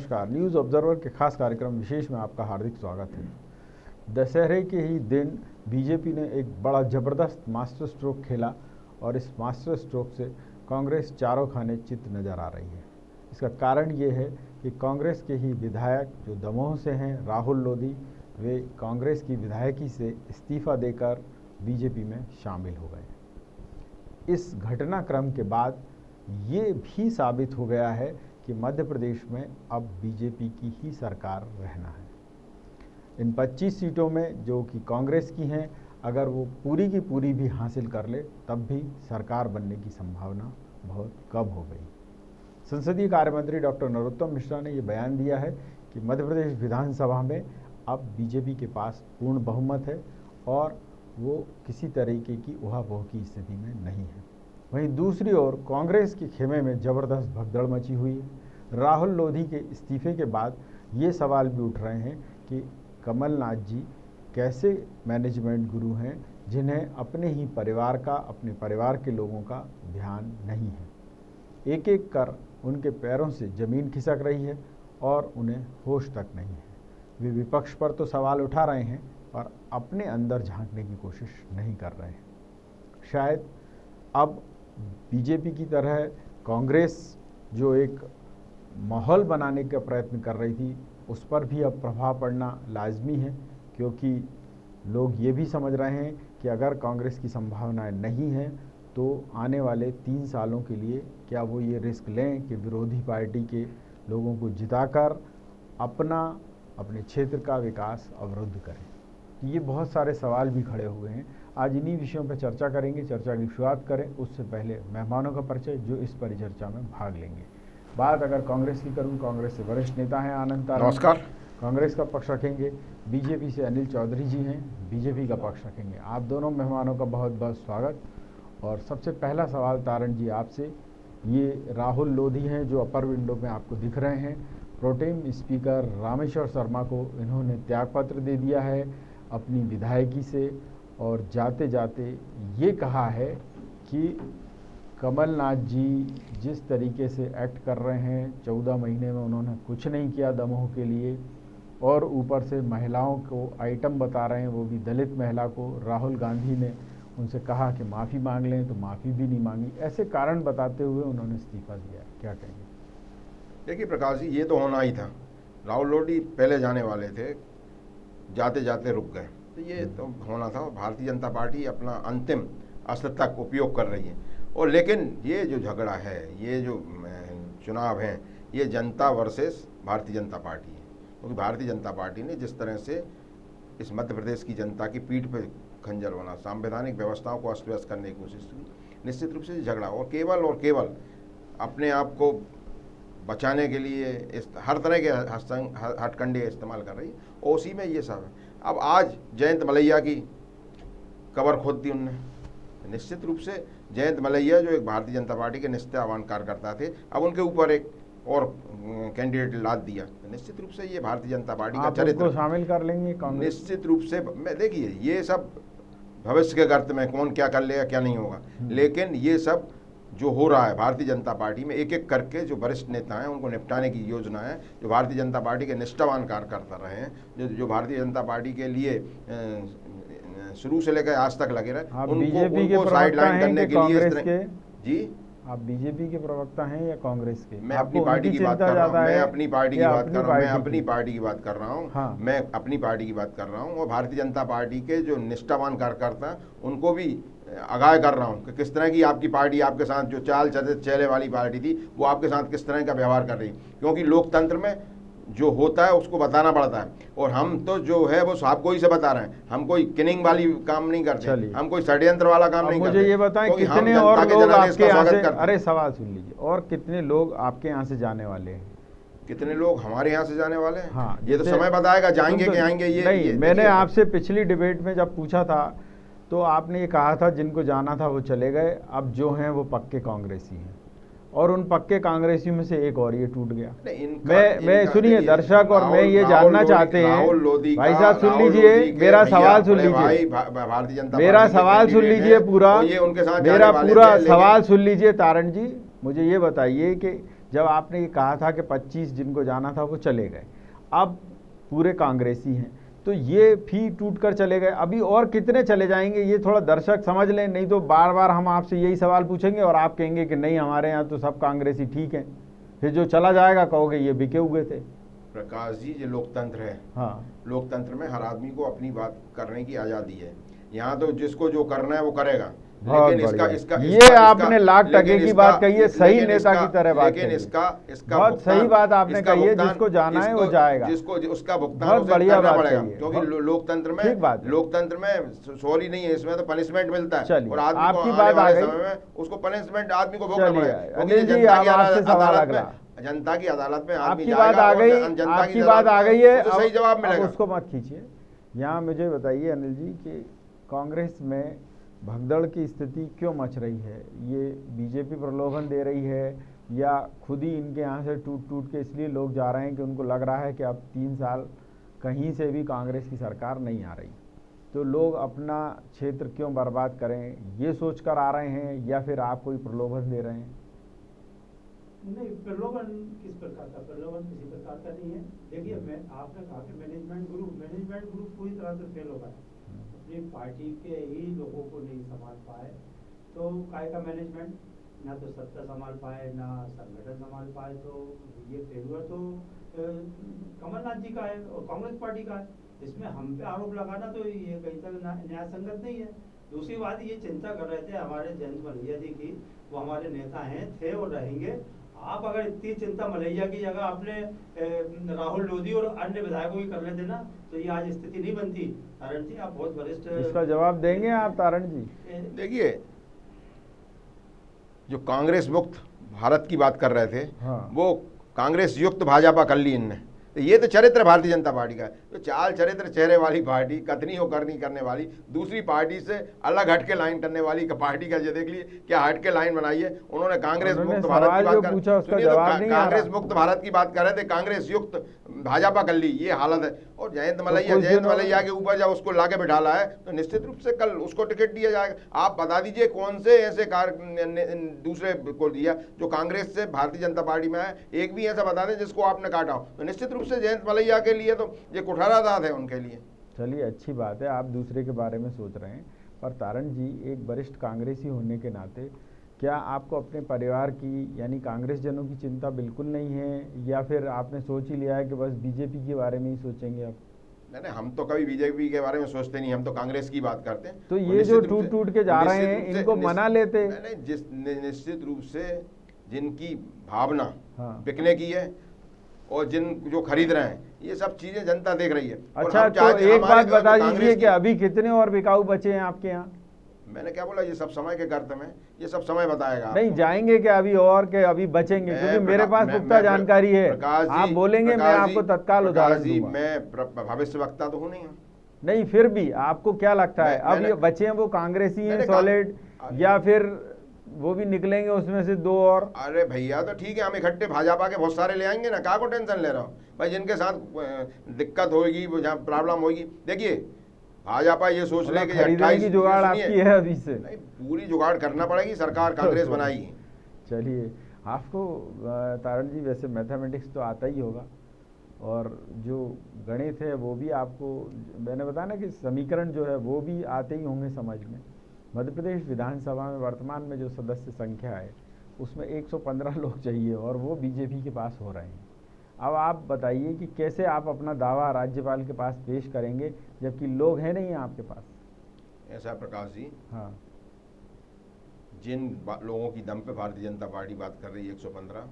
नमस्कार। News observer के खास कार्यक्रम विशेष में आपका हार्दिक स्वागत है। दशहरे के ही दिन बीजेपी ने एक बड़ा ज़बरदस्त मास्टर स्ट्रोक खेला और इस मास्टर स्ट्रोक से कांग्रेस चारों खाने चित नज़र आ रही है। इसका कारण ये है कि कांग्रेस के ही विधायक जो दमोह से हैं, राहुल लोधी, वे कांग्रेस की विधायकी से इस्तीफ़ा देकर बीजेपी में शामिल हो गए। इस घटनाक्रम के बाद ये भी साबित हो गया है कि मध्य प्रदेश में अब बीजेपी की ही सरकार रहना है। इन 25 सीटों में जो कि कांग्रेस की हैं, अगर वो पूरी की पूरी भी हासिल कर ले तब भी सरकार बनने की संभावना बहुत कम हो गई। संसदीय कार्य मंत्री डॉक्टर नरोत्तम मिश्रा ने ये बयान दिया है कि मध्य प्रदेश विधानसभा में अब बीजेपी के पास पूर्ण बहुमत है और वो किसी तरीके की उहापोह की स्थिति में नहीं है। वहीं दूसरी ओर कांग्रेस के खेमे में ज़बरदस्त भगदड़ मची हुई है। राहुल लोधी के इस्तीफे के बाद ये सवाल भी उठ रहे हैं कि कमलनाथ जी कैसे मैनेजमेंट गुरु हैं जिन्हें अपने ही परिवार का, अपने परिवार के लोगों का ध्यान नहीं है। एक एक कर उनके पैरों से ज़मीन खिसक रही है और उन्हें होश तक नहीं है। वे विपक्ष पर तो सवाल उठा रहे हैं पर अपने अंदर झांकने की कोशिश नहीं कर रहे हैं। शायद अब बीजेपी की तरह कांग्रेस जो एक माहौल बनाने का प्रयत्न कर रही थी, उस पर भी अब प्रभाव पड़ना लाजमी है, क्योंकि लोग ये भी समझ रहे हैं कि अगर कांग्रेस की संभावनाएं नहीं हैं तो आने वाले 3 सालों के लिए क्या वो ये रिस्क लें कि विरोधी पार्टी के लोगों को जिताकर अपने क्षेत्र का विकास अवरुद्ध करें। ये बहुत सारे सवाल भी खड़े हुए हैं। आज इन्हीं विषयों पर चर्चा करेंगे। चर्चा की शुरुआत करें उससे पहले मेहमानों का परिचय जो इस परिचर्चा में भाग लेंगे। बात अगर कांग्रेस की करूं, कांग्रेस से वरिष्ठ नेता हैं आनंद तारा, नमस्कार। कांग्रेस का पक्ष रखेंगे। बीजेपी से अनिल चौधरी जी हैं, बीजेपी का पक्ष रखेंगे। आप दोनों मेहमानों का बहुत बहुत स्वागत। और सबसे पहला सवाल तारण जी आपसे, ये राहुल लोधी हैं जो अपर विंडो में आपको दिख रहे हैं। प्रोटेम स्पीकर रामेश्वर शर्मा को इन्होंने त्यागपत्र दे दिया है अपनी विधायकी से और जाते जाते ये कहा है कि कमलनाथ जी जिस तरीके से एक्ट कर रहे हैं, 14 महीने में उन्होंने कुछ नहीं किया दमोह के लिए, और ऊपर से महिलाओं को आइटम बता रहे हैं, वो भी दलित महिला को। राहुल गांधी ने उनसे कहा कि माफ़ी मांग लें तो माफ़ी भी नहीं मांगी। ऐसे कारण बताते हुए उन्होंने इस्तीफा दिया। क्या कहेंगे? देखिए प्रकाश जी, ये तो होना ही था। राहुल लोधी पहले जाने वाले थे, जाते जाते रुक गए, तो ये तो होना था। भारतीय जनता पार्टी अपना अंतिम अस्त्र तक उपयोग कर रही है। और लेकिन ये जो झगड़ा है, ये जो चुनाव हैं, ये जनता वर्सेस भारतीय जनता पार्टी है। क्योंकि भारतीय जनता पार्टी ने जिस तरह से इस मध्य प्रदेश की जनता की पीठ पर खंजर बना, संवैधानिक व्यवस्थाओं को अस्त व्यस्त करने की कोशिश की, निश्चित रूप से झगड़ा और केवल अपने आप को बचाने के लिए हर तरह के हथकंडे इस्तेमाल कर रही है। और उसी में ये सब है। अब आज जयंत मलैया की कबर खोद दी उनने। निश्चित रूप से जयंत मलैया जो एक भारतीय जनता पार्टी के निष्ठावान कार्यकर्ता थे, अब उनके ऊपर एक और कैंडिडेट लाद दिया। निश्चित रूप से ये भारतीय जनता पार्टी का चरित्र शामिल कर लेंगे कांग्रेस। निश्चित रूप से मैं देखिए, ये सब भविष्य के गर्त में कौन क्या कर लेगा क्या नहीं होगा, लेकिन ये सब जो हो रहा है भारतीय जनता पार्टी में, एक एक करके जो वरिष्ठ नेता हैं उनको निपटाने की योजना है। जो भारतीय जनता पार्टी के निष्ठावान कार्यकर्ता रहे हैं, जो भारतीय जनता पार्टी के लिए शुरू से लेकर आज तक लगे रहे, उनको साइडलाइन करने के लिए। जी, आप बीजेपी के प्रवक्ता हैं या कांग्रेस के? मैं अपनी पार्टी की बात कर रहा हूँ, मैं अपनी पार्टी की बात कर रहा हूँ, मैं अपनी पार्टी की बात कर रहा हूँ, मैं अपनी पार्टी की बात कर रहा हूँ। और भारतीय जनता पार्टी के जो निष्ठावान कार्यकर्ता उनको भी आगाह कर रहा हूँ कि किस तरह की आपकी पार्टी आपके साथ जो चाल चले वाली पार्टी थी, वो आपके साथ किस तरह का व्यवहार कर रही। क्योंकि लोकतंत्र में जो होता है उसको बताना पड़ता है, और हम तो जो है वो सबको ही से बता रहे हैं। हम कोई किनिंग वाली काम नहीं करते, हम कोई षड्यंत्र वाला काम नहीं करते। मुझे ये बताएं कितने और लोग आपके यहाँ से, अरे सवाल सुन लीजिए, और कितने लोग आपके यहाँ से जाने वाले हैं? कितने लोग हमारे यहाँ से जाने वाले हैं? हाँ, ये तो समय बताएगा, जाएंगे कि आएंगे। ये नहीं, मैंने आपसे पिछली डिबेट में जब पूछा था तो आपने ये कहा था जिनको जाना था वो चले गए, अब जो हैं वो पक्के कांग्रेसी हैं, और उन पक्के कांग्रेसियों में से एक और ये टूट गया। मैं सुनिए दर्शक, और मैं ये जानना चाहते हैं, भाई साहब सुन लीजिए, मेरा सवाल सुन लीजिए, मेरा सवाल सुन लीजिए पूरा, मेरा पूरा सवाल सुन लीजिए। तारण जी, मुझे ये बताइए कि जब आपने ये कहा था कि 25 जिनको जाना था वो चले गए, अब पूरे कांग्रेसी हैं, तो ये भी टूट कर चले गए, अभी और कितने चले जाएंगे, ये थोड़ा दर्शक समझ लें, नहीं तो बार बार हम आपसे यही सवाल पूछेंगे और आप कहेंगे कि नहीं हमारे यहाँ तो सब कांग्रेसी ठीक हैं, फिर जो चला जाएगा कहोगे ये बिके हुए थे। प्रकाश जी, ये लोकतंत्र है। हाँ, लोकतंत्र में हर आदमी को अपनी बात करने की आज़ादी है। यहाँ तो जिसको जो करना है वो करेगा। बहुत लेकिन इसका बढ़िया। इसका ये इसका आपने लाख टके की बात कही है, सही लेकिन नेता की तरह बात लेकिन कही है। इसका बहुत भुगतान, सही बात आपने इसका कही है, भुगतान- जिसको जाना है वो जाएगा, जिसको उसका भुगतान बहुत उसे बढ़िया करना बात पड़ेगा, कही है। क्योंकि लोकतंत्र ठीक बात में है। लोकतंत्र में सॉरी नहीं है, इसमें तो पनिशमेंट मिलता है चलिए, और आदमी को आपकी आने बात आ वाले गई। समय में उसको पनिशमेंट आदमी को भोगना चलिए, पड़ेगा, क्योंकि अनिल जी, जनता अब की आपसे सवाल अदालत अगला। में, जनता की अदालत में आदमी आपकी बात जाएगा आ और गई, जनता की आपकी अदालत बात आ में गई है, उसे सही जवाब अब मिलेगा। उसको मत खींचिए। यहाँ मुझे बताइए अनिल जी कि कांग्रेस में भगदड़ की स्थिति क्यों मच रही है? ये बीजेपी प्रलोभन दे रही है या खुद ही इनके यहाँ से टूट टूट के इसलिए लोग जा रहे हैं कि उनको लग रहा है कि अब 3 साल कहीं से भी कांग्रेस की सरकार नहीं आ रही, तो लोग अपना क्षेत्र क्यों बर्बाद करें ये सोचकर आ रहे हैं, या फिर आप कोई प्रलोभन दे रहे हैं? नहीं, प्रलोभन किस प्रकार का? प्रलोभन किसी प्रकार का नहीं है। देखिए, मैं आपने कहा कि मैनेजमेंट ग्रुप पूरी तरह से फेल हो गया, अपनी पार्टी के ही लोगों को नहीं संभाल पाए, तो काय का मैनेजमेंट, ना तो सत्ता संभाल पाए ना संगठन संभाल पाए, तो ये फेलुअर तो कमलनाथ जी का है और कांग्रेस पार्टी का है। इसमें हम पे आरोप लगाना तो ये कहीं तक न्याय संगत नहीं है। दूसरी बात, ये चिंता कर रहे थे हमारे जयंत मलैया जी की, वो हमारे नेता हैं, थे और रहेंगे। आप अगर इतनी चिंता मलैया की जगह आपने राहुल लोधी और अन्य विधायकों की कर लेते ना, तो ये आज स्थिति नहीं बनती। तारण जी, आप बहुत वरिष्ठ, इसका जवाब देंगे आप तारण जी? देखिए, जो कांग्रेस मुक्त भारत की बात कर रहे थे, हाँ। वो कांग्रेस युक्त भाजपा कर ली इनने। तो ये तो चरित्र भारतीय जनता पार्टी का है, तो चाल चरित्र चेहरे वाली पार्टी, कथनी हो करनी करने वाली, दूसरी पार्टी से अलग हटके लाइन करने वाली पार्टी का ये देख लिए क्या हटके लाइन बनाई है उन्होंने। कांग्रेस मुक्त भारत की बात पूछा उसका सुनिए, तो जवाब नहीं आ रहा। कांग्रेस मुक्त भारत की बात कर रहे थे, कांग्रेस युक्त भाजपा कर ली, ये हालत है। और जयंत मलैया के ऊपर जब उसको लाके बिठा ला है, तो निश्चित रूप से कल उसको टिकट दिया जाएगा। आप बता दीजिए कौन से ऐसे दूसरे को दिया जो कांग्रेस से भारतीय जनता पार्टी में है, एक भी ऐसा बता दें जिसको आपने काटा हो। तो निश्चित रूप से जयंत मलैया के लिए तो ये कुठारादाद है उनके लिए। चलिए, अच्छी बात है, आप दूसरे के बारे में सोच रहे हैं, पर तारण जी एक वरिष्ठ कांग्रेसी होने के नाते क्या आपको अपने परिवार की यानी कांग्रेस जनों की चिंता बिल्कुल नहीं है, या फिर आपने सोच ही लिया है कि बस बीजेपी के बारे में ही सोचेंगे आप? नहीं, हम तो कभी बीजेपी के बारे में सोचते नहीं, हम तो कांग्रेस की बात करते हैं। तो ये जो टूट टूट के जा रहे हैं इनको मना लेते। नहीं, निश्चित रूप से जिनकी भावना हाँ। बिकने की है और जो खरीद रहे हैं, ये सब चीजें जनता देख रही है। अच्छा, तो एक बात बता दीजिए कि अभी कितने और बिकाऊ बचे हैं आपके यहाँ? मैंने क्या बोला, ये सब समय के गर्त में, ये सब समय बताएगा। नहीं, जाएंगे क्या अभी और के अभी बचेंगे? क्योंकि मेरे पास पुख्ता जानकारी है, आप बोलेंगे मैं आपको तत्काल उदाहरण दूंगा। मैं भविष्य वक्ता तो हूँ नहीं, फिर भी आपको क्या लगता है अब ये बचे हैं वो कांग्रेसी हैं सॉलिड, या फिर वो भी निकलेंगे उसमें से 2 और? अरे भैया, तो ठीक है, हम इकट्ठे भाजपा के बहुत सारे ले आएंगे ना, क्या को टेंशन ले रहा हूँ भाई। जिनके साथ दिक्कत होगी, जहाँ प्रॉब्लम होगी, देखिए भाजपा ये सोच ले कि 28 की जुगाड़ आपकी है अभी से? नहीं, पूरी जुगाड़ करना पड़ेगी, सरकार कांग्रेस बनाई है। चलिए, आपको तारण जी वैसे मैथमेटिक्स तो आता ही होगा, और जो गणित है वो भी आपको, मैंने बताया ना कि समीकरण जो है वो भी आते ही होंगे समझ में। मध्य प्रदेश विधानसभा में वर्तमान में जो सदस्य संख्या है उसमें 115 लोग चाहिए और वो बीजेपी के पास हो रहे हैं। अब आप बताइए कि कैसे आप अपना दावा राज्यपाल के पास पेश करेंगे जबकि लोग हैं नहीं आपके पास? ऐसा प्रकाश जी, हाँ, जिन लोगों की दम पे भारतीय जनता पार्टी बात कर रही है 115,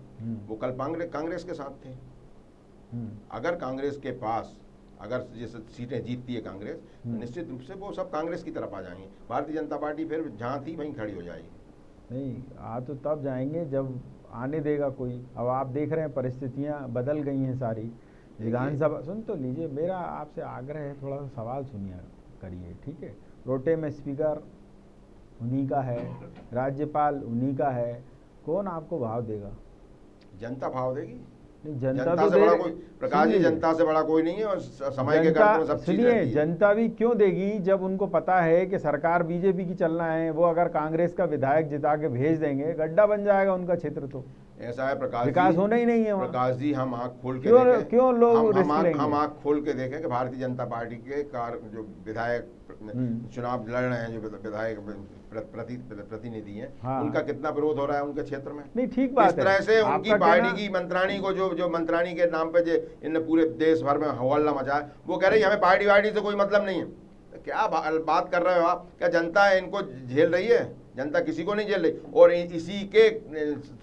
वो कल कांग्रेस के साथ थे। अगर कांग्रेस के पास अगर जैसे सीटें जीतती है कांग्रेस, तो निश्चित रूप से वो सब कांग्रेस की तरफ आ जाएंगे। भारतीय जनता पार्टी फिर जहाँ थी वहीं खड़ी हो जाएगी। नहीं, आ तो तब जाएंगे जब आने देगा कोई। अब आप देख रहे हैं परिस्थितियां बदल गई हैं सारी। विधानसभा, सुन तो लीजिए, मेरा आपसे आग्रह है, थोड़ा सा सवाल सुनिए करिए, ठीक है? रोटे में स्पीकर उन्हीं का है, राज्यपाल उन्हीं का है, कौन आपको भाव देगा? जनता भाव देगी। जनता जनता तो से बड़ा दे, कोई, प्रकाश जी, जनता से बड़ा कोई नहीं है, और समय के गर्भ में सब चीज सुनिए, रहती है। जनता भी क्यों देगी जब उनको पता है कि सरकार बीजेपी की चलना है। वो अगर कांग्रेस का विधायक जिता के भेज देंगे, गड्ढा बन जाएगा उनका क्षेत्र, तो ऐसा है प्रकाश विकास जी, होना ही नहीं है वहाँ। प्रकाश जी, हम आंख खोल के क्यों देखें, क्यों लोग रिस्क लेंगे? हम आंख खोल के देखें कि भारतीय जनता पार्टी के जो विधायक चुनाव लड़ रहे हैं, जो विधायक प्रतिनिधि हैं, हाँ। उनका कितना विरोध हो रहा है उनके क्षेत्र में। नहीं, ठीक बात है। इस तरह से उनकी आपका पार्टी कहना- की मंत्राणी को जो मंत्राणी के नाम पे जो इनने पूरे देश भर में हवाला मचाया, वो कह रही है हमें पार्टी वार्टी से कोई मतलब नहीं है। क्या बात कर रहे हो आप? क्या जनता इनको झेल रही है? जनता किसी को नहीं झेल रही। और इसी के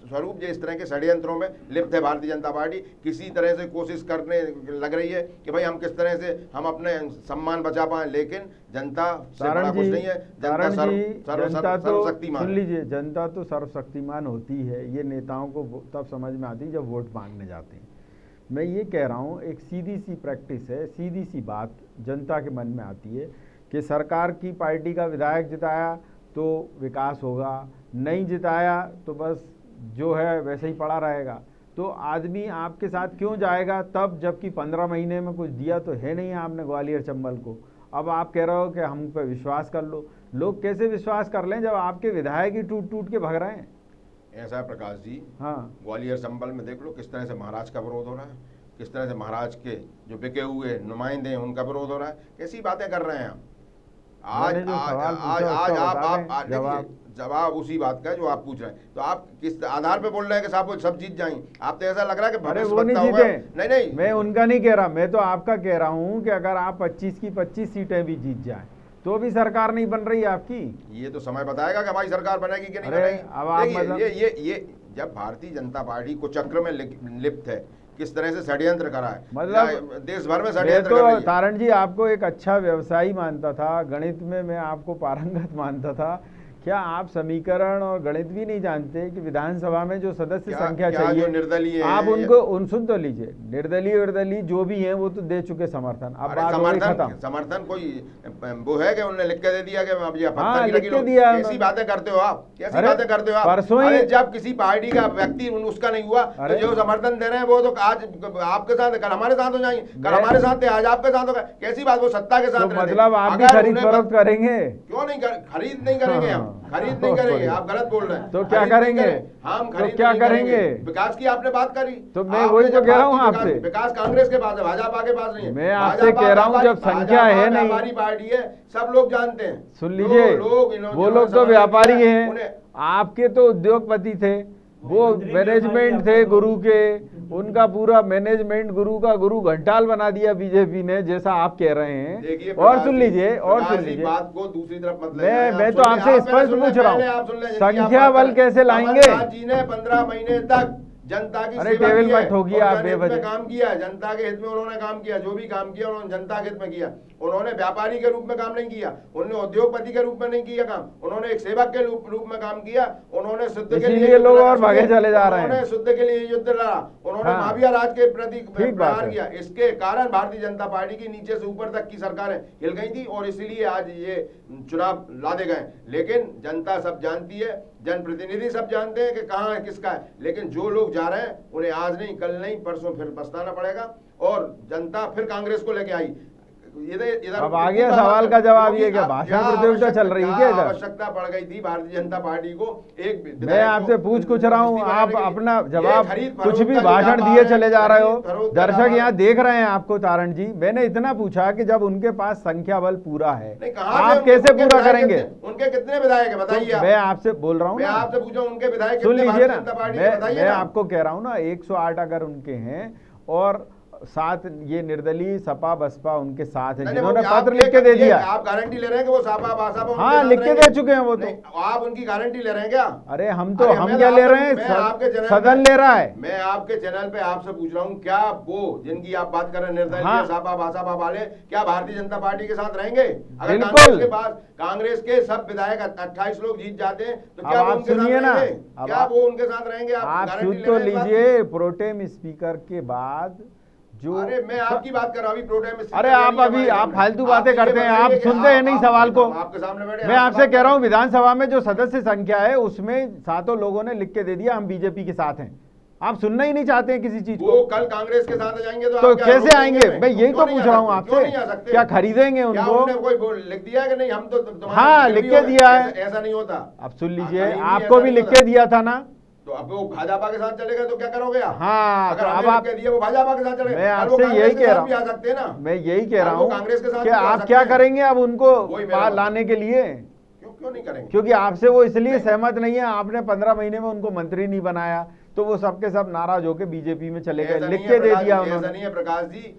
स्वरूप जो इस तरह के षड्यंत्रों में लिप्त है भारतीय जनता पार्टी, किसी तरह से कोशिश करने लग रही है कि भाई हम किस तरह से हम अपने सम्मान बचा पाए, लेकिन जनता से बड़ा कुछ नहीं है। जनता सर्वशक्तिमान। सुन लीजिए, जनता तो सर्वशक्तिमान होती है, ये नेताओं को तब समझ में आती है जब वोट मांगने जाते हैं। मैं ये कह रहा हूँ, एक सीधी सी प्रैक्टिस है, सीधी सी बात जनता के मन में आती है कि सरकार की पार्टी का विधायक जिताया तो विकास होगा, नहीं जिताया तो बस जो है वैसे ही पड़ा रहेगा। तो आदमी आपके साथ क्यों जाएगा तब, जबकि 15 महीने में कुछ दिया तो है नहीं आपने ग्वालियर चंबल को। अब आप कह रहे हो कि हम पे विश्वास कर लो। लोग कैसे विश्वास कर लें जब आपके विधायक ही टूट टूट के भग रहे हैं? ऐसा है प्रकाश जी, हाँ, ग्वालियर चंबल में देख लो किस तरह से महाराज का विरोध हो रहा है, किस तरह से महाराज के जो बिके हुए नुमाइंदे हैं उनका विरोध हो रहा है। कैसी बातें कर रहे हैं आप? आज आप जवाब उसी बात का है जो आप पूछ रहे हैं। तो आप किस आधार पे बोल रहे हैं कि साहब वो सब जीत जाएंगे? आप तो ऐसा लग रहा है कि अरे भविष्य वो नहीं वक्ता होगा। जीते। नहीं, मैं उनका नहीं कह रहा, मैं तो आपका कह रहा हूँ कि अगर आप 25 की 25 सीटें भी जीत जाएं तो भी सरकार नहीं बन रही आपकी। ये तो समय बताएगा कि हमारी सरकार बनेगी कि नहीं अरे, बनेगी। अब आप देखिए, मतलब- ये जब भारतीय जनता पार्टी को चक्र में लिप्त है, किस तरह से षड्यंत्र करा है, मतलब देश भर में मैं षड्यंत्र कर रही तो है। तारण जी आपको एक अच्छा व्यवसायी मानता था, गणित में मैं आपको पारंगत मानता था। क्या आप समीकरण और गणित भी नहीं जानते कि विधानसभा में जो सदस्य संख्या क्या चाहिए, जो निर्दलीय आप हैं, उनको सुन तो लीजिए, निर्दलीय जो भी हैं वो तो दे चुके समर्थन। अब अरे बात हो गई खत्म। समर्थन कोई वो है कि उन्होंने लिख के दे दिया कि अब ये पत्थर हाँ, की लिख लगी के लोग। दिया। कैसी बातें करते हो आप? कैसी अरे, बातें करते हो आप? परसों ही- अरे जब किसी पार्टी का व्यक्ति उसका नहीं हुआ तो अरे, जो समर्थन दे रहे हैं वो तो आज आपके साथ, कल हमारे साथ हो जाएंगे, कल मैं- हमारे साथ थे, आज आपके साथ होगा। कैसी बात? वो सत्ता के साथ तो रहते हैं। मतलब आप भी अगर खरीद उन्हें फरोख्त करेंगे? क्यों नहीं खरीद नहीं करेंगे हम, हाँ। खरीद नहीं करेंगे। आप गलत बोल रहे हैं। तो क्या खरीद नहीं करेंगे? हम तो खरीद क्या नहीं करेंगे? विकास की आपने बात करी, तो मैं आपने वही तो जब कह रहा बात हूं की, आपसे। विकास कांग्रेस के पास है, भाजपा के पास नहीं है। मैं आपसे भाजपा कह रहा हूं जब संख्या है नहीं। व्यापारी पार्टी है, सब लोग जानते हैं। सुन लीजिए, वो लोग तो व्यापारी हैं, आपके तो उद्योगपति थे, वो मैनेजमेंट थे गुरु के, उनका पूरा मैनेजमेंट गुरु का गुरु घंटाल बना दिया बीजेपी ने, जैसा आप कह रहे हैं। और सुन लीजिए, बात को दूसरी तरफ मत ले जाएं। मैं तो आपसे स्पष्ट पूछ रहा हूँ, संख्या बल कैसे लाएंगे? कमलनाथ जी ने 15 महीने तक जनता की अरे सेवा टेबल की पर है, ठोकिए और आप जनहित बेवजह। में काम किया, जनता के हित में उन्होंने काम किया। जो भी काम किया उन्होंने जनता के हित में किया। उन्होंने व्यापारी के रूप में काम नहीं किया, उन्होंने उद्योगपति के रूप में नहीं किया काम, उन्होंने एक सेवक के रूप में काम किया। उन्होंने शुद्ध के लिए लोग और भागे चले जा रहे हैं। उन्होंने शुद्ध के लिए युद्ध लड़ा, उन्होंने हाँ। माफिया राज के प्रति ठीक बात प्रहार है। किया। इसके कारण भारतीय जनता पार्टी की नीचे से ऊपर तक की सरकारें हिल गई थी, और इसलिए आज ये चुनाव लादे गए। लेकिन जनता सब जानती है, जनप्रतिनिधि सब जानते हैं कि कहाँ है किसका है। लेकिन जो लोग जा रहे हैं उन्हें आज नहीं, कल नहीं, परसों फिर पछताना पड़ेगा, और जनता फिर कांग्रेस को लेके आई। इधर अब आ गया सवाल का जवाब, ये क्या भाषण प्रतियोगिता चल रही है क्या इधर? आवश्यकता पड़ गई थी भारतीय जनता पार्टी को एक मैं आपसे पूछ कुछ रहा हूँ, आप अपना जवाब खरीद कुछ फरोख्त भी का भाषण व्यापार दिए है, चले जा रहे हो। खरीद फरोख्त का दर्शक व्यापार यहाँ है। देख रहे हैं आपको। तारण जी, मैंने इतना पूछा कि जब उनके पास संख्या बल पूरा है, नहीं, कहाँ से आप कैसे उनके पूरा विधायक करेंगे? उनके कितने विधायक है बताइए आप। मैं आपसे बोल रहा हूँ मैं ना, आपसे पूछा उनके विधायक सुन कितने लीजिए भारतीय ना, जनता पार्टी के बताइए मैं ना। आपको कह रहा हूँ ना, 108 अगर उनके हैं और साथ ये निर्दलीय सपा बसपा उनके साथ है, जिन्होंने पत्र लिख के दे दिया। आप गारंटी ले रहे हैं कि वो सापा बासपा हाँ, लिख के दे चुके हैं वो तो। आप उनकी गारंटी ले रहे हैं क्या? अरे हम क्या ले रहे हैं, सदन ले रहा है। मैं आपके चैनल पे आपसे पूछ रहा हूँ, क्या वो जिनकी आप बात कर रहे हैं निर्दलीय हाँ। सापा बासपा वाले, क्या भारतीय जनता पार्टी के साथ रहेंगे? अगर बिल्कुल। कांग्रेस के पास कांग्रेस के सब विधायक 28 लोग जीत जाते हैं तो क्या वो उनके साथ रहेंगे? क्या वो उनके साथ रहेंगे? आप गारंटी सुन ले तो रहे हैं इस बात की? लीजिए, प्रोटेम स्पीकर के बाद जो, अरे मैं आपकी बात कर रहा हूँ, अभी प्रोटेम स्पीकर अरे आप अभी आप फालतू बातें करते हैं, आप सुनते हैं नहीं सवाल को। आपके सामने बैठे, मैं आपसे कह रहा हूँ, विधानसभा में जो सदस्य संख्या है उसमें 7 लोगों ने लिख के दे दिया हम बीजेपी के साथ हैं। आप सुनना ही नहीं चाहते हैं किसी चीज वो को। कल कांग्रेस के साथ जाएंगे तो तो आप क्या कैसे रोकेंगे आएंगे? हमें? मैं यही क्यों तो नहीं पूछ आ रहा हूँ सकते? क्यों नहीं आ आपसे, सकते? क्या खरीदेंगे क्या उनको? उन्होंने कोई लिख दिया है कि नहीं हम तो तुम्हारे हाँ, फिर भी लिख के हो गए? दिया है। ऐसा नहीं होता। अब सुन कहीं लीजिए, भी आपको ऐसा भी नहीं लिख होता। के दिया था ना। तो अब वो भाजपा के साथ चलेगा तो क्या करोगे आप? हाँ, अगर तो हमें अब लिख आप, के दिया वो भाजपा के साथ चले, मैं कल वो आपसे कांग्रेस यही के कह साथ रहा भी आ सकते हैं ना। हूँ, मैं यही कह रहा कल वो हूँ कांग्रेस के साथ कि भी तो आ आप सकते क्या हैं। करेंगे अब उनको वही मेरा मतलब। लाने के लिए? क्यों नहीं करेंगे? क्योंकि आपसे वो इसलिए सहमत नहीं है, आपने 15 महीने में उनको मंत्री नहीं बनाया, तो वो सबके सब नाराज होकर बीजेपी में चले गए, ऐसा लिख नहीं के है दे प्रकाश दिया जी, ऐसा उन्होंने। नहीं है प्रकाश जी।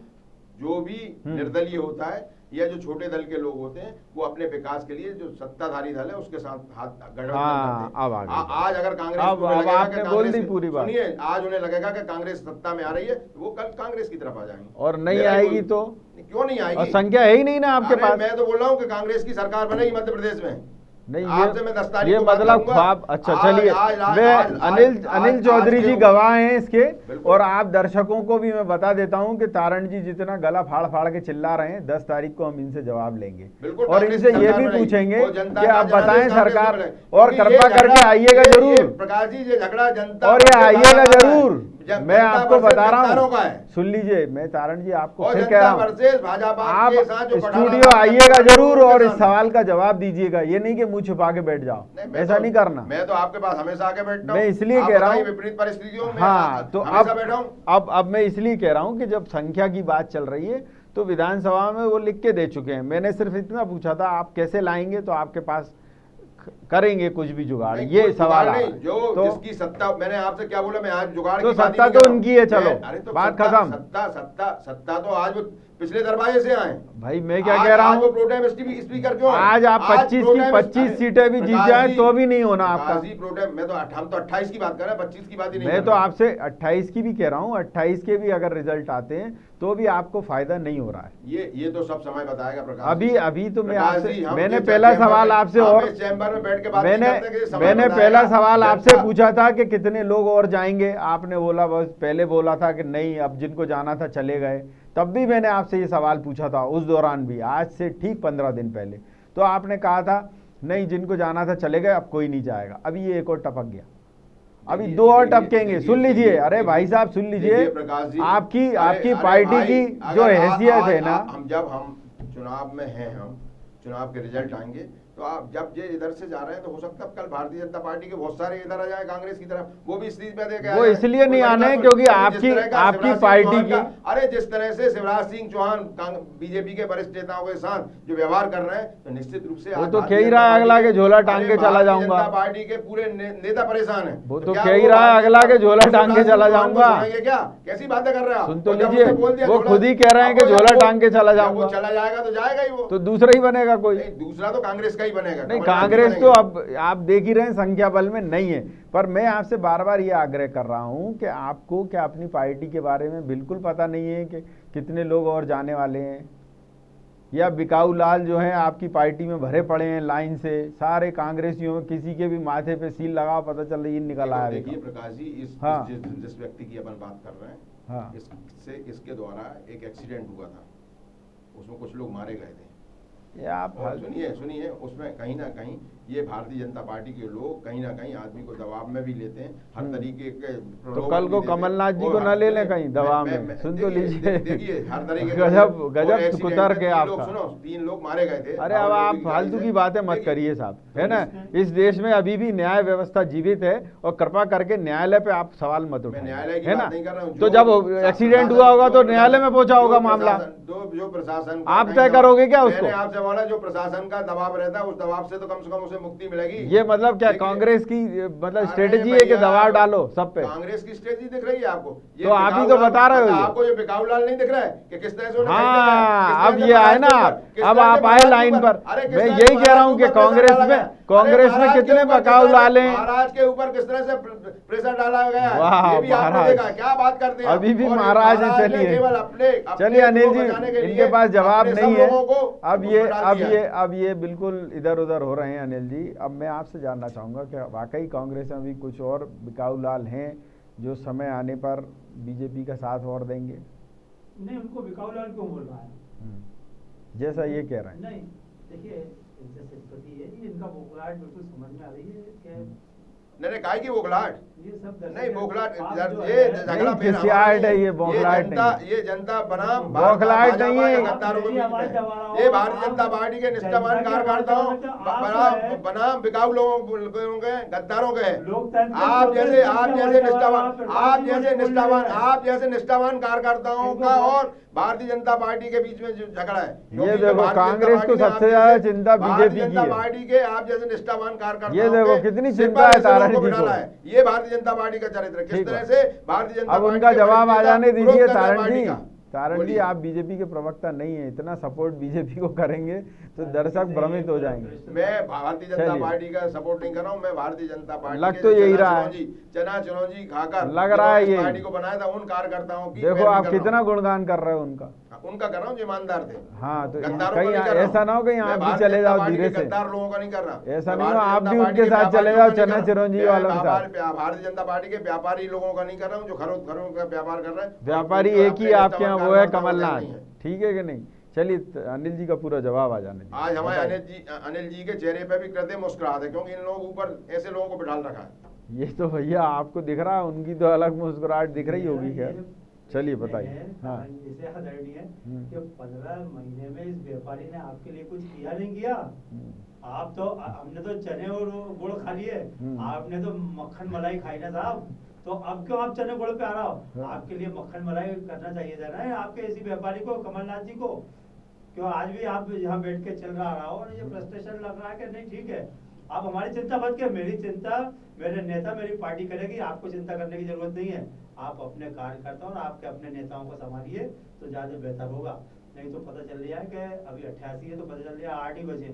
जो भी निर्दलीय होता है या जो छोटे दल के लोग होते हैं वो अपने विकास के लिए जो सत्ताधारी दल है उसके साथ हाथ गठबंधन हाँ, करते हैं। अब आ गई आज अगर कांग्रेस अब को उन्हें लगेगा आपने कि बोल कांग्रेस दी पूरी बात। सुनिए, आज उन्हें लगेगा कि कांग्रेस सत्ता में आ रही है तो वो कल कांग्रेस की तरफ आ जाएंगे और नहीं मेरा आएगी कोई- तो? क्यों नहीं और आएगी? संख्या है ही नहीं ना आपके अरे पास। मैं तो बोल रहा हूँ कि कांग्रेस की सरकार बनेगी मध्य प्रदेश में। नहीं, आपसे मैं 10 तारीख ये को बात मतलब करूंगा। ख्वाब। अच्छा आज- चलिए, आज- आज- मैं आज- अनिल आज चौधरी के जी वो- गवाह हैं इसके। बिल्कुल। और आप दर्शकों को भी मैं बता देता हूं कि तारण जी जितना गला फाड़ फाड़ के चिल्ला रहे हैं, 10 तारीख को हम इनसे जवाब लेंगे बिल्कुल, और कांग्रेस इनसे की ये सरकार भी बनेगी। पूछेंगे और जनता कि का आप जनादेश बताएं कांग्रेस को सरकार, मिले। और क्योंकि कृपा ये करके झगड़ा- आइएगा ये जरूर। प्रकाश जी ये झगड़ा जनता और ये versus आइएगा भाजपा का है। जरूर। जब मैं जनता आपको versus बता रहा गद्दारों का है। हूँ, सुन लीजिए, मैं तारण जी आपको और फिर कह जनता रहा हूँ, versus भाजपा आप के साथ जो स्टूडियो गठबंधन आइएगा करते हैं, जरूर उनके और इस साथ। सवाल का जवाब दीजिएगा। ये नहीं कि मुंह छुपा के बैठ जाओ, मैं ऐसा तो- नहीं करना। मैं तो आपके पास हमेशा आके बैठता हूँ। मैं इसलिए आप कह रहा बताइए हूँ, विपरीत परिस्थितियों में हाँ, तो हमेशा बैठा हूँ। अब मैं इसलिए कह रहा हूं कि जब संख्या की बात चल रही है तो विधानसभा में वो लिख के दे चुके हैं। मैंने सिर्फ इतना पूछा था आप कैसे लाएंगे, तो आपके पास करेंगे कुछ भी जुगाड़, नहीं, ये कोई सवाल जुगाड़ आ रहा नहीं। है। जो तो जिसकी सत्ता, मैंने आपसे क्या बोला, मैं आज जुगाड़ तो की बात ही सत्ता नहीं तो कर रहा हूं। उनकी है, चलो, अरे तो बात सत्ता- खत्म। सत्ता तो आज वो पिछले दरवाजे से आए। भाई मैं क्या कह रहा आज वो हूँ, प्रोटेम स्पीकर क्यों है? आज आप 25 की प्रोटेम- 25 अरे, सीटें भी जीत प्रकाश जाए जी, तो भी नहीं होना प्रकाश आपका। जी, प्रोटेम मैं तो हम तो 28 की बात कर रहे हैं, 25 की बात ही नहीं मैं कर तो रहे। आपसे 28 की भी कह रहा हूँ, 28 के भी अगर रिजल्ट आते हैं तो भी आपको फायदा नहीं हो रहा है। ये तो सब समय बताएगा प्रकाश अभी जी। अभी तो मैं प्रकाश आपसे, जी, हम मैंने ये पहला चैम्बर सवाल में- आपसे हम और इस चैम्बर में बैठ के बात नहीं मैंने करते कि समय मैंने बताएगा। पहला सवाल आपसे जनता- पूछा था कि कितने लोग और जाएंगे, आपने बोला बस, पहले बोला था कि नहीं अब जिनको जाना था चले गए। तब भी मैंने आपसे ये सवाल पूछा था, उस दौरान भी, आज से ठीक 15 दिन पहले, तो आपने कहा था नहीं जिनको जाना था चले गए, अब कोई नहीं जाएगा। अभी ये एक और टपक गया, अभी देखिए, 2 और देखिए, टपकेंगे। देखिए, सुन लीजिए, देखिए, अरे देखिए, भाई साहब सुन लीजिए, देखिए प्रकाश जी, आपकी अरे पार्टी भाई, की अगर जो हैसियत है ना, हम जब हम चुनाव में हैं, हम चुनाव के रिजल्ट आएंगे तो आप जब ये इधर से जा रहे हैं तो हो सकता है कल भारतीय जनता पार्टी के बहुत सारे इधर आ जाए कांग्रेस की तरफ, वो भी स्थिति में देखे वो इसलिए नहीं आने क्योंकि आपकी पार्टी की, अरे जिस तरह से शिवराज सिंह चौहान बीजेपी के वरिष्ठ नेताओं के साथ जो व्यवहार कर रहे हैं तो निश्चित रूप से वो तो कह ही रहा है अगला के झोला टांग के चला जाऊंगा। जनता पार्टी के पूरे नेता परेशान है। वो तो कह ही रहा है अगला के झोला टांग के चला जाऊंगा। क्या कैसी बातें कर रहे हैं आप? सुन तो जब लीजिए, उसने बोल दिया वो झोला- खुद ही कह रहे हैं कि अब वो- झोला वो- टांग के चला जब जाऊंगा। वो चला जाएगा तो जाएगा ही वो। तो दूसरा ही बनेगा कोई। नहीं, दूसरा तो कांग्रेस का ही बनेगा। नहीं, कमलनाथ ही कांग्रेस तो बनेगी। अब आप देख ही रहे हैं संख्या बल में नहीं है। पर मैं आपसे बार बार ये आग्रह कर रहा हूं कि आपको क्या अपनी पार्टी के बारे में बिल्कुल पता नहीं है कि कितने लोग और जाने वाले हैं, या बिकाऊ लाल जो हैं आपकी पार्टी में भरे पड़े हैं लाइन से, सारे कांग्रेसियों में किसी के भी माथे पे सील लगा, पता चल रही है निकल आया। देखिए प्रकाश जी, हाँ। जिस व्यक्ति की अपन बात कर रहे हैं, हाँ, इसके द्वारा एक एक्सीडेंट हुआ था, उसमें कुछ लोग मारे गए थे। ये आप और सुनिए उसमें कहीं ना कहीं ये भारतीय जनता पार्टी के लोग कहीं ना कहीं आदमी को दबाव में भी लेते हैं, हर तरीके के तो कल को कमलनाथ जी को न ले लें कहीं दबाव में। सुन तो लीजिए, देखिए हर तरीके गजब कुतर्क है आपका। सुनो, 3 लोग मारे गए थे। अरे अब आप फालतू की बातें मत करिए साहब, है ना। इस देश में अभी भी न्याय व्यवस्था जीवित है और कृपा करके न्यायालय पे आप सवाल मत उठाएं, न्यायालय की है बात ना। नहीं कर रहा हूं। तो जब एक्सीडेंट हुआ होगा तो न्यायालय में पहुंचा होगा मामला, जो प्रशासन आप तय करोगे क्या उसको? मैंने आपसे बोला जो प्रशासन का दबाव रहता है उस दबाव से तो कम से कम उसे मुक्ति मिलेगी। ये मतलब क्या कांग्रेस की मतलब स्ट्रेटेजी है कि दबाव डालो सब पे? कांग्रेस की स्ट्रेटेजी दिख रही है आपको? तो आप ही तो बता रहे हो। आपको ये बिकाऊ लाल नहीं दिख रहा है कि किस तरह से उन्हें हाँ, अब ये आए ना, अब आप आए लाइन पर। मैं यही कह रहा हूँ कि कांग्रेस में कितने बिकाऊ लाल हैं। महाराज के ऊपर किस तरह से प्रेशर डाला गया है, वाह, ये भी आपने महाराज। देखा। क्या बात करते हैं अभी भी और महाराज है। ने चलिए केवल अपने चलिए अनिल को जी, बचाने के लिए इनके पास जवाब अपने नहीं सब है। लोगों को अब उसमें डाल दिया है। अब ये बिल्कुल इधर उधर हो रहे हैं अनिल जी। अब मैं आपसे जानना चाहूंगा कि वाकई कांग्रेस में भी कुछ और बिकाऊ लाल हैं जो समय आने पर बीजेपी का साथ और देंगे? नहीं, उनको बिकाऊ लाल क्यों बोल रहा है? जैसा ये कह रहे हैं। नहीं, देखिए इनसे सिंपैथी है, ये इनका मुखराज बिल्कुल समझ में आ रही है कि नहीं काय की बौखलाहट, ये सब नहीं बौखलाहट, आप जो ये है- झगड़ा नहीं, फिर खिसियाहट हमारा है, ये बौखलाहट नहीं। ये जनता बनाम बौखलाहट भाजपा नहीं है। या गद्दारों के मेरी बीच आवाज में। दबा रहा हूं, ये भारतीय आप जनता पार्टी के निष्ठावान जनता की आवाज कार्यकर्ताओं दबा रहे हो, आप जो है- बनाम बिकाऊ लोगों के, गद्दारों के हैं। लोकतंत्र के आप प्रोग्रेस जैसे की आप आवाज जैसे दबा रहा हूं, निष्ठावान प्रकाश आप जी जैसे मुझे बोल निष्ठावान रहे हैं। आप जैसे निष्ठावान कार्यकर्ताओं इनको का बोल- और भारतीय जनता पार्टी के बीच में जो झगड़ा है, क्योंकि ये जो देखो, भारतीय जनता कांग्रेस को पार्टी ने सबसे आप ज्यादा जैसे- चिंता भारतीय बीजेपी की जनता है। पार्टी के आप जैसे निष्ठावान कार्यकर्ताओं ये देखो, के कितनी सिर चिंता पर है ऐसे लोगों तारण को जी बिठाला को। है। ये भारतीय जनता पार्टी का चरित्र है। किस ठीक तरह है। से भारतीय जनता अब पार्टी उनका के जवाब वरिष्ठ आ नेता जाने विरोध दीजिए कर रहे हैं तारण पार्टी जी। का। तारण जी, बोलिए। आप बीजेपी के प्रवक्ता नहीं है, इतना सपोर्ट बीजेपी को करेंगे तो दर्शक भ्रमित हो जाएंगे। मैं भारतीय जनता चलिए। पार्टी का सपोर्ट नहीं कर रहा हूँ, मैं भारतीय जनता पार्टी लग के तो जो यही चना रहा है। चना चिरौंजी खाकर लग रहा है जिन्होंने इस यही। पार्टी को बनाया था उन कार्यकर्ताओं की देखो पैरवी आप कर रहा कितना हूं। गुणगान कर रहे हो उनका। उनका कर रहा हूँ जो ईमानदार थे। हाँ, तो गद्दारों कहीं का नहीं कर रहा हूं। ऐसा ना हो कहीं मैं आप भी भारतीय चले जनता जाओ पार्टी धीरे के से। गद्दार लोगों का नहीं कर रहा। ऐसा मैं नहीं हो, भारतीय आप जनता भी पार्टी उनके के साथ चले व्यापारियों जाओ का नहीं चना कर रहा। चिरौंजी मैं वालों के साथ। भारतीय जनता पार्टी के व्यापारी लोगों का नहीं कर रहा हूँ जो खरों का व्यापार कर रहे हैं। व्यापारी जो एक अपने ही आपके यहाँ, वो है निष्ठावान कमलनाथ। कार्यकर्ता नहीं है। ठीक है कि नहीं? चलिए, अनिल जी का पूरा जवाब आ जाने दीजिए। आज हमारे बताइए। अनिल जी के चेहरे पे भी कृत्रिम मुस्कुराहट है, क्योंकि इन लोगों के ऊपर ऐसे लोगों को बिठाल रखा है। ये तो भैया आपको दिख रहा है, उनकी तो अलग मुस्कुराहट दिख रही होगी। खैर चलिए बताइए। हाँ, जैसे आदरणीय है हम्म। कि 15 महीने में इस व्यापारी ने आपके लिए कुछ किया नहीं किया। आप तो हमने तो चने और गुड़ खा लिए, आपने तो मक्खन मलाई खाई ना साहब। तो अब क्यों आप चने गुड़ पे आ रहा हो? हाँ। आपके लिए मक्खन मलाई करना चाहिए था ना आपके इसी व्यापारी को, कमलनाथ जी को। क्यों आज भी आप यहाँ बैठ के चल रहा हो और ये फ्रस्ट्रेशन लग रहा है कि नहीं? ठीक है, आप हमारी चिंता मत करिए, मेरी चिंता मेरे नेता मेरी पार्टी करेगी, आपको चिंता करने की जरूरत नहीं है। आप अपने कार्यकर्ताओं और आपके अपने नेताओं को संभालिए तो ज्यादा बेहतर होगा। नहीं तो पता चल रहा है कि अभी 88 है तो पता चल रहा है 8 ही बजे,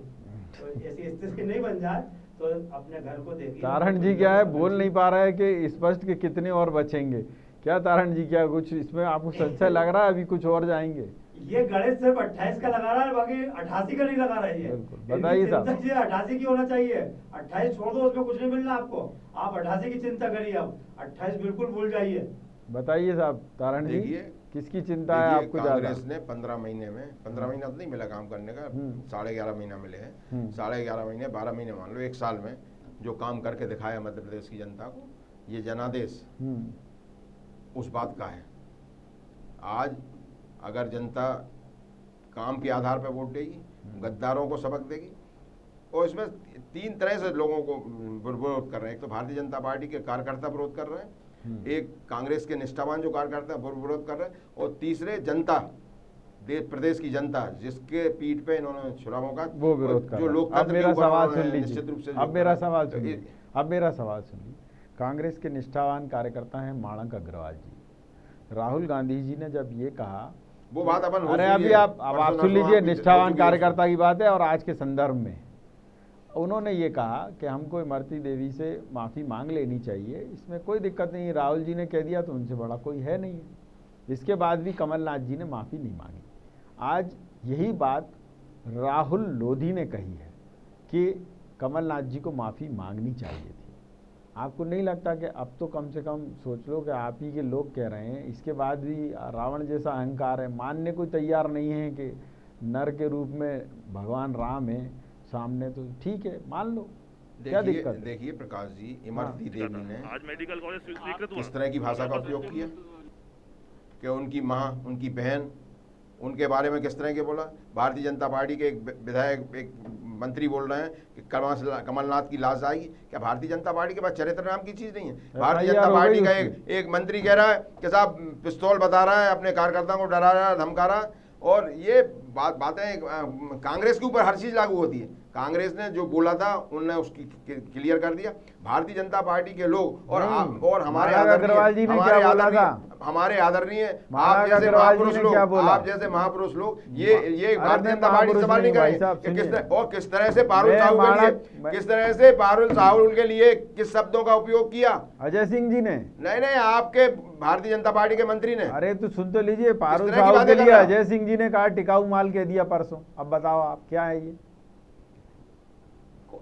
तो ऐसी स्थिति नहीं बन जाए तो अपने घर को देखिए। तारण जी क्या है, बोल नहीं पा रहा है कि स्पष्ट के कितने और बचेंगे क्या? तारण जी क्या कुछ इसमें आपको संशय लग रहा है अभी कुछ और जाएंगे? ये गणित सिर्फ 28 का लगा रहा है, बाकी 88 का नहीं लगा रहा है। ये बिल्कुल, बताइए साहब। 88 की होना चाहिए, 28 छोड़ दो, उसमें कुछ नहीं मिलना आपको। आप 88 की चिंता करिए, अब 28 बिल्कुल भूल जाइए। बताइए साहब तारण जी, देखिए, किसकी चिंता है आपको ज्यादा? कांग्रेस ने 15 महीने में 15 महीना तो नहीं मिला काम करने का, 11.5 महीना मिले हैं। 11.5 महीने 12 महीने मान लो, एक साल में जो काम करके दिखाया मध्य प्रदेश की जनता को, ये जनादेश उस बात का है। आज अगर जनता काम के आधार पर वोट देगी, गद्दारों को सबक देगी, और इसमें 3 तरह से लोगों को विरोध कर रहे हैं। एक तो भारतीय जनता पार्टी के कार्यकर्ता विरोध कर रहे हैं, एक कांग्रेस के निष्ठावान जो कार्यकर्ता विरोध कर रहे हैं, और तीसरे जनता, देश प्रदेश की जनता जिसके पीठ पे इन्होंने चुनावों का वो विरोध कर जो रहा है। लोकतंत्र अब के मेरा ऊपर सवाल उन्होंने सुन निश्चित रूप लीजिए। से अब मेरा सवाल तो सुनिए। अब मेरा सवाल सुनिए। कांग्रेस के निष्ठावान कार्यकर्ता हैं माणक अग्रवाल जी। राहुल गांधी जी ने जब ये कहा, वो बात अपन अरे अभी आप सुन लीजिए, निष्ठावान कार्यकर्ता की बात है और आज के संदर्भ में उन्होंने ये कहा कि हमको इमरती देवी से माफ़ी मांग लेनी चाहिए, इसमें कोई दिक्कत नहीं। राहुल जी ने कह दिया तो उनसे बड़ा कोई है नहीं है। इसके बाद भी कमलनाथ जी ने माफ़ी नहीं मांगी। आज यही बात राहुल लोधी ने कही है कि कमलनाथ जी को माफ़ी मांगनी चाहिए थी। आपको नहीं लगता कि अब तो कम से कम सोच लो कि आप ही के लोग कह रहे हैं, इसके बाद भी रावण जैसा अहंकार है, मानने को तैयार नहीं है कि नर के रूप में भगवान राम है सामने, तो ठीक है मान लो, क्या दिक्कत? देखिए प्रकाश जी, इमरती देवी ने आज मेडिकल कॉलेज स्वीकृत हुआ। किस तरह की भाषा का उपयोग किया कि उनकी माँ, उनकी बहन, उनके बारे में किस तरह के बोला। भारतीय जनता पार्टी के एक विधायक, एक मंत्री बोल रहे हैं कि कमलनाथ की लाश आएगी। क्या भारतीय जनता पार्टी के पास चरित्र नाम की चीज नहीं है? भारतीय जनता पार्टी का एक मंत्री कह रहा है कि साहब पिस्तौल बता रहा है, अपने कार्यकर्ताओं को डरा रहा है, धमका रहा है, और ये बातें कांग्रेस के ऊपर हर चीज लागू होती है। कांग्रेस ने जो बोला था उनने उसकी क्लियर कर दिया। भारतीय जनता पार्टी के लोग और हमारे अग्रवाल जी ने क्या बोला था? हमारे आदरणीय आप जैसे महापुरुष लोग, आप जैसे महापुरुष लोग ये भारतीय जनता पार्टी सवाल नहीं करेंगे। और किस तरह से पारुल साहू के लिए, किस तरह से पारुल साहू के लिए किस शब्दों का उपयोग किया? अजय सिंह जी ने नहीं, आपके भारतीय जनता पार्टी के मंत्री ने। अरे तो सुन तो लीजिए, पारुल साहू के लिए अजय सिंह जी ने कहा टिकाऊ माल कह दिया परसों। अब बताओ आप क्या है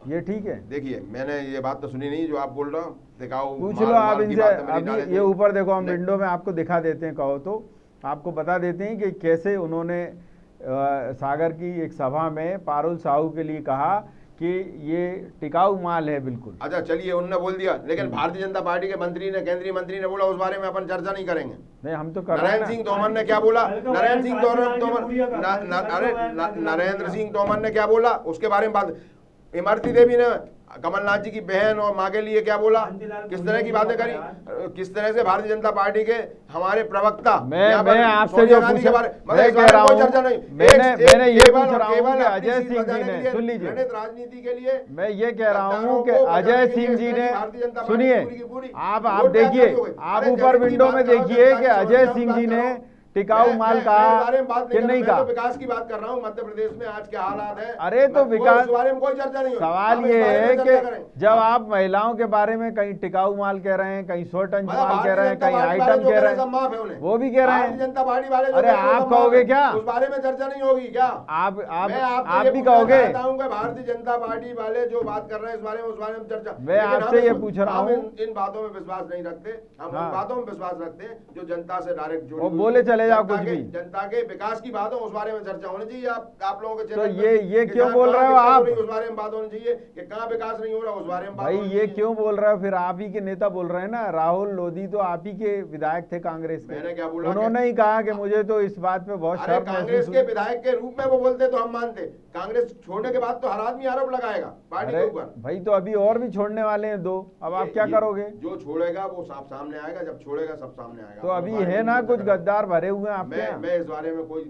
ये ठीक है? देखिए, मैंने ये बात तो सुनी नहीं जो आप बोल रहे हो, टिकाऊ पूछ लो आप इनसे। अभी ये ऊपर देखो, हम विंडो में आपको दिखा देते हैं, कहो तो आपको बता देते हैं कि कैसे उन्होंने सागर की एक सभा में पारुल साहू के लिए कहा कि ये टिकाऊ माल है बिल्कुल। अच्छा चलिए, उनने बोल दिया, लेकिन भारतीय जनता पार्टी के मंत्री ने, केंद्रीय मंत्री ने बोला उस बारे में अपन चर्चा नहीं करेंगे। नहीं, हम तो कर रहे हैं नरेंद्र ना। सिंह तोमर ने क्या बोला? नरेंद्र सिंह तोमर ने क्या बोला उसके बारे में बात। इमरती देवी ने कमलनाथ जी की बहन और माँ के लिए क्या बोला, किस तरह की बातें करी, किस तरह से भारतीय जनता पार्टी के हमारे प्रवक्ता, मैं आपसे जो पूछ मैं कह रहा हूं, मैंने ये पूछ रहा हूं कि अजय सिंह जी ने, सुन लीजिए, राजनीति के लिए मैं ये कह रहा हूं कि अजय सिंह जी ने, सुनिए, आप देखिए, आप ऊपर विंडो में देखिए कि अजय सिंह जी ने टिकाऊ माल कहा कि नहीं कहा। तो विकास की बात कर रहा हूँ, मध्य प्रदेश में आज क्या हालात है। अरे तो विकास, बारे में कोई चर्चा नहीं। सवाल ये है कि जब आप महिलाओं के बारे में कहीं टिकाऊ माल कह रहे हैं, कहीं 100 टन माल कह रहे हैं, कहीं आइटम कह रहे हैं, वो भी कह रहे हैं। जनता पार्टी वाले, अरे आप कहोगे क्या? उस बारे में चर्चा नहीं होगी क्या? आप भी कहोगे? भारतीय जनता पार्टी वाले जो बात कर रहे हैं इस बारे में, उस बारे में चर्चा। मैं आपसे ये पूछ रहा हूँ, इन बातों में विश्वास नहीं रखते हम। उन बातों में विश्वास रखते हैं जो जनता से डायरेक्ट जुड़ी, बोले चले जाओ कुछ भी। जनता के विकास की बात हो उस बारे में चर्चा होनी चाहिए। आप लोगों के तो ये क्यों बोल रहे हो आप? उस बारे में बात होनी चाहिए कि कहाँ विकास नहीं हो रहा, उस बारे में बात। भाई ये क्यों बोल रहे हो? फिर आप ही के नेता बोल रहे हैं ना, राहुल लोधी तो आप ही के विधायक थे कांग्रेस के। मैंने क्या बोला? उन्होंने ही कहा कि मुझे तो इस बात पे बहुत शर्म महसूस। कांग्रेस के विधायक के रूप में वो बोलते तो हम मानते। कांग्रेस छोड़ने के बाद तो हर आदमी आरोप लगाएगा पार्टी के ऊपर। भाई तो अभी और भी छोड़ने वाले हैं 2, अब आप क्या करोगे? जो छोड़ेगा वो सामने आएगा, जब छोड़ेगा सब सामने आएगा। तो अभी है ना कुछ गद्दार भरे हुए हैं आपके यहाँ। मैं इस बारे में कोई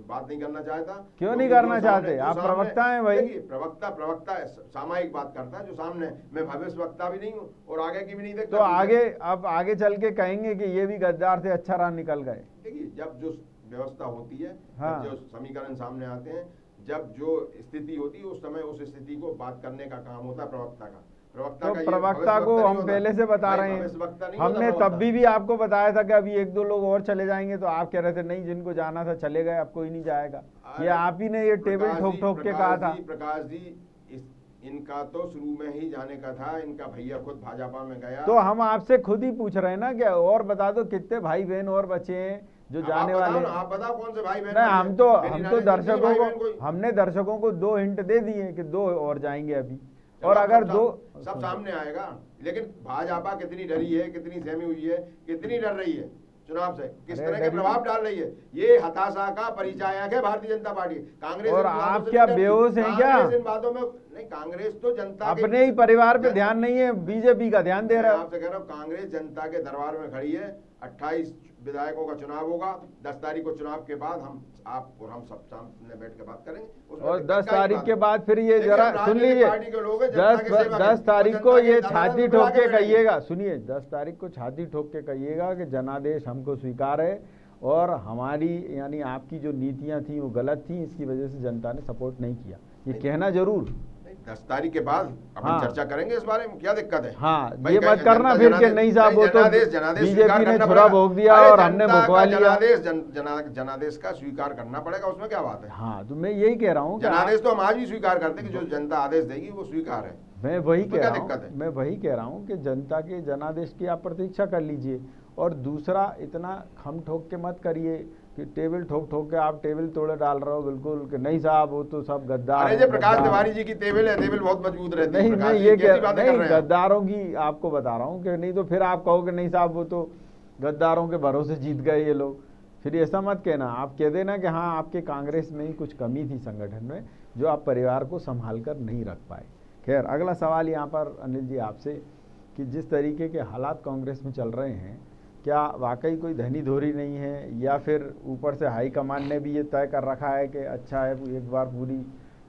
बात नहीं करना चाहता। क्यों नहीं करना चाहते? आप प्रवक्ता हैं भाई। प्रवक्ता सामायिक बात करता है जो सामने। मैं भविष्य वक्ता भी नहीं हूँ और आगे की भी नहीं देखता। तो आगे चल के कहेंगे कि ये भी गद्दार थे, अच्छा रहा निकल गए। देखिए, जब जो व्यवस्था होती है, हाँ। जो समीकरण सामने आते हैं, जब जो स्थिति होती है उस समय उस स्थिति को बात करने का काम होता है प्रवक्ता का। प्रवक्ता को हम पहले से बता रहे हैं। हमने तब भी आपको बताया था कि अभी 1-2 लोग और चले जाएंगे, तो आप कह रहे थे नहीं, जिनको जाना था चले गए, अब कोई नहीं जाएगा। ये आप ही ने ये टेबल ठोक के कहा था। प्रकाश जी, इनका तो शुरू में ही जाने का था। इनका भैया खुद भाजपा में गया। तो हम आपसे खुद ही पूछ रहे हैं ना कि और बता दो कितने भाई बहन और बचे हैं जो जाने वाले हैं। आप बताओ कौन से भाई बहन? नहीं, हम तो दर्शकों को, हमने दर्शकों को 2 हिंट दे दिए कि 2 और जाएंगे अभी। और अगर 2 सब सामने आएगा। लेकिन भाजपा कितनी डरी है, कितनी सहमी हुई है, कितनी डर रही है चुनाव से, किस तरह के प्रभाव डाल रही है, ये हताशा का परिचायक है भारतीय जनता पार्टी। कांग्रेस और आप क्या बेहोश हैं क्या? इन बातों में नहीं, कांग्रेस तो जनता अपने ही परिवार पे ध्यान नहीं है, बीजेपी का ध्यान दे रहा है। आपसे कह रहा हूँ, कांग्रेस जनता के दरबार में खड़ी है। 28 विधायकों का चुनाव होगा। 10 तारीख को चुनाव के बाद हम सब सामने बैठ के बात करेंगे। और 10 तारीख के बाद फिर ये जरा सुन लीजिए, 10 तारीख को ये छाती ठोक के कहिएगा, सुनिए, 10 तारीख को छाती ठोक के कहिएगा कि जनादेश हमको स्वीकार है और हमारी यानी आपकी जो नीतियां थी वो गलत थी, इसकी वजह से जनता ने सपोर्ट नहीं किया। ये कहना जरूर। 10 तारीख के बाद अपन चर्चा करेंगे इस बारे में, क्या दिक्कत है? हाँ, ये मत करना फिर कि नहीं साहब वो तो बीजेपी ने छुरा भोग दिया और हमने भुगवा लिया। जनादेश का स्वीकार करना पड़ेगा, उसमें क्या बात है? हाँ, तो मैं यही कह रहा हूँ, जनादेश तो हम आज भी स्वीकार करते हैं कि जो जनता आदेश देगी वो स्वीकार है। मैं वही कह रहा हूँ कि जनता के जनादेश की आप प्रतीक्षा कर लीजिए। और दूसरा, इतना खम ठोक के मत करिए कि टेबल ठोक के आप टेबल तोड़े डाल रहे हो बिल्कुल कि नहीं साहब वो तो सब गद्दार। अरे प्रकाश तिवारी जी की टेबल है, टेबल बहुत मजबूत रहती है। नहीं, ये नहीं, गद्दारों की आपको बता रहा हूँ कि नहीं तो फिर आप कहोगे नहीं साहब वो तो गद्दारों के भरोसे जीत गए ये लोग। फिर ऐसा मत कहना, आप कह देना कि हाँ आपके कांग्रेस में ही कुछ कमी थी संगठन में जो आप परिवार को संभाल कर नहीं रख पाए। खैर, अगला सवाल यहाँ पर अनिल जी आपसे कि जिस तरीके के हालात कांग्रेस में चल रहे हैं, क्या वाकई कोई धनी धोरी नहीं है या फिर ऊपर से हाईकमान ने भी ये तय कर रखा है कि अच्छा है एक बार पूरी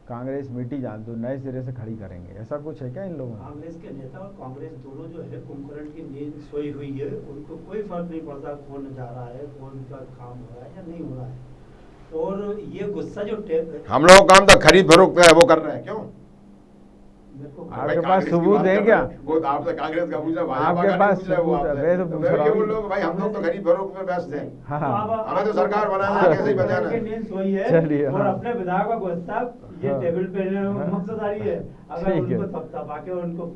कांग्रेस मिटी जान दो, नए सिरे से खड़ी करेंगे, ऐसा कुछ है क्या इन लोगों? कांग्रेस के नेता और कांग्रेस दोनों जो है कुंभकर्ण की नींद सोई हुई है, उनको कोई फर्क नहीं पड़ता कौन जा रहा है, कौन का काम हो रहा है या नहीं हो रहा है। और ये गुस्सा जो हम लोग काम तो खरीद फरोख्त है वो कर रहे हैं, क्यों? आपके पास सबूत है क्या? वो आपसे कांग्रेस का पूछा, आपके पास सबूत है? मैं तो पूछ रहा हूँ भाई, हम लोग तो खरीद फरोख्त में व्यस्त हैं। हाँ, हमें तो सरकार बनाना है, कैसे ही बचाना है। नींद सोई है। चलिए, और अपने विधायक का गुस्सा ये टेबल पे मकसद आ रही है। अगर ठीक है। उनको थपथपा के उनको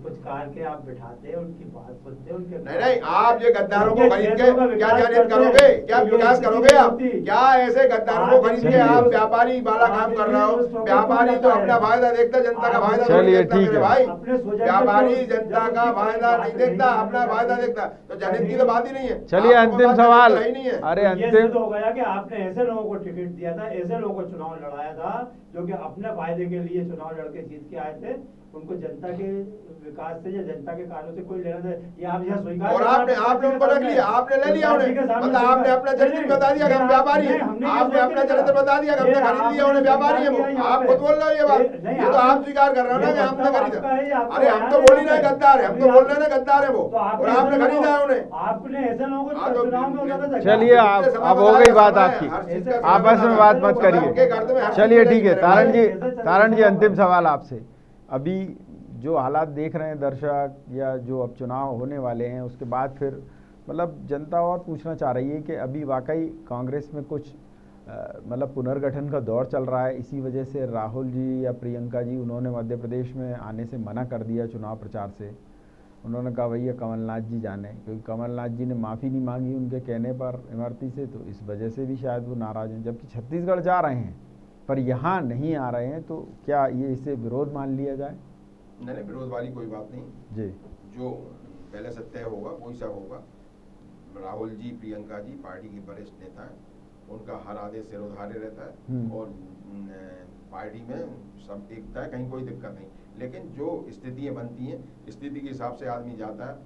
पुचकार के आप बिठाते, उनकी बात सुनते, उनके नहीं आप ये गद्दारों को उनके खरीद खेतों का के क्या विकास जानित करते करोगे, हैं, क्या तो ये विकास स्थिति करोगे नहीं आप? होती। क्या ऐसे गद्दारों को खरीद के आप व्यापारी वाला काम कर रहे हो? व्यापारी तो अपना फायदा देखता, जनता का फायदा थोड़ी चलिए, देखता ठीक मेरे है। भाई। अपने स्वजन व्यापारी के जो- जनता जब का उसकी कोई फायदा बात नहीं नहीं देखता, मानी अपना फायदा जाती, देखता। तो जनहित की तो बात ही नहीं है। चलिए, आपको अंतिम बात सवाल। जनहित तो है ही नहीं है। अरे ये अंतिम सिद्ध हो गया कि आपने ऐसे लोगों को टिकट दिया था, ऐसे लोगों को चुनाव लड़ाया था जो कि अपने फायदे के लिए चुनाव लड़के जीत के आए थे। उनको जनता के विकास से या जनता के कार्यों से कोई लेना देना, ये आप यहाँ स्वीकार और आपने उनको रख लिया, आपने ले लिया उन्हें। मतलब आपने अपना चरित्र बता दिया कि हम व्यापारी हैं। आपने अपना चरित्र बता दिया कि हमने खरीद लिया, उन्हें व्यापारी है वो। आप खुद बोल रहे हो ये बात। ये तो आप स्वीकार कर रहे हो ना कि हमने खरीदा। अरे हम तो बोल ही रहे गद्दार है, हम तो बोल रहे हैं ना गद्दार है वो, और आपने खरीदा है उन्हें। आपने ऐसे लोगों को हाँ, तो चुनाव में उतारा था। चलिए, अब हो गई बात आपकी, आपस में बात मत करिए। चलिए ठीक है, तारण जी अंतिम सवाल आपसे। अभी जो हालात देख रहे हैं दर्शक, या जो अब चुनाव होने वाले हैं उसके बाद फिर मतलब जनता और पूछना चाह रही है कि अभी वाकई कांग्रेस में कुछ मतलब पुनर्गठन का दौर चल रहा है। इसी वजह से राहुल जी या प्रियंका जी, उन्होंने मध्य प्रदेश में आने से मना कर दिया चुनाव प्रचार से। उन्होंने कहा भैया कमलनाथ जी जाने, क्योंकि कमलनाथ जी ने माफ़ी नहीं मांगी उनके कहने पर इमरती से, तो इस वजह से भी शायद वो नाराज़ हैं। जबकि छत्तीसगढ़ जा रहे हैं पर यहाँ नहीं आ रहे हैं, तो क्या ये इसे विरोध मान लिया जाए? नहीं, विरोध वाली कोई बात नहीं जी। जो पहले से तय होगा वही सब होगा। राहुल जी, प्रियंका जी पार्टी के वरिष्ठ नेता हैं, उनका हर आदेश सिरोधार्य रहता है और पार्टी में सब एकता है, कहीं कोई दिक्कत नहीं। लेकिन जो स्थितियाँ बनती हैं, स्थिति के हिसाब से आदमी जाता है।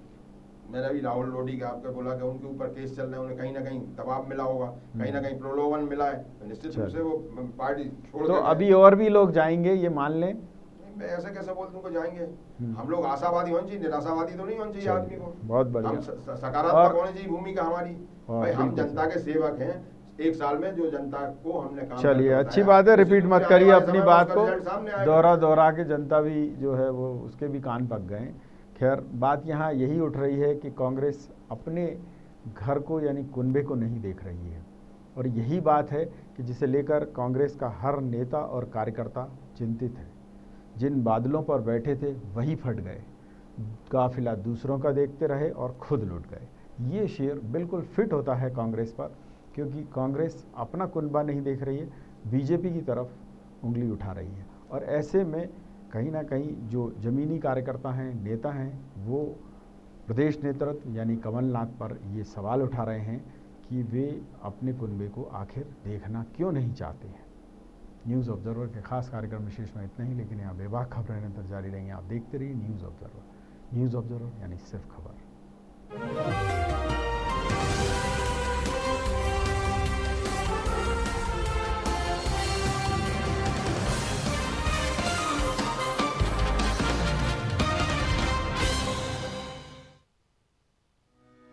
मैंने अभी राहुल लोधी का आपको बोला कि उनके ऊपर केस चल रहे हैं, उन्हें कहीं ना कहीं दबाव मिला होगा, कहीं ना कहीं प्रलोभन मिला है, तो निश्चित रूप से वो पार्टी छोड़ तो अभी और भी लोग जाएंगे, ये मान लें? मैं ऐसे कैसे बोल दूं को जाएंगे। हम लोग आशावादी होने चाहिए, निराशावादी तो नहीं होना चाहिए आदमी को। बहुत बढ़िया। हम सकारात्मक होने चाहिए भूमिका हमारी। भाई हम जनता के सेवक हैं, एक साल में जो जनता को हमने काम चलिए, अच्छी बात है, रिपीट मत करिए अपनी बात को, दोहरा के जनता भी जो है वो उसके भी कान पक गए। खैर, बात यहाँ यही उठ रही है कि कांग्रेस अपने घर को यानी कुनबे को नहीं देख रही है, और यही बात है कि जिसे लेकर कांग्रेस का हर नेता और कार्यकर्ता चिंतित है। जिन बादलों पर बैठे थे वही फट गए, काफिला दूसरों का देखते रहे और खुद लुट गए। ये शेर बिल्कुल फिट होता है कांग्रेस पर, क्योंकि कांग्रेस अपना कुनबा नहीं देख रही है, बीजेपी की तरफ उंगली उठा रही है। और ऐसे में कहीं ना कहीं जो ज़मीनी कार्यकर्ता हैं, नेता हैं, वो प्रदेश नेतृत्व यानी कमलनाथ पर ये सवाल उठा रहे हैं कि वे अपने कुनबे को आखिर देखना क्यों नहीं चाहते हैं। न्यूज़ ऑब्जर्वर के खास कार्यक्रम विशेष में इतना ही, लेकिन यहाँ बेबाक खबरें निरंतर जारी रहेंगी। आप देखते रहिए न्यूज़ ऑब्जर्वर। न्यूज़ ऑब्जर्वर यानी सिर्फ खबर।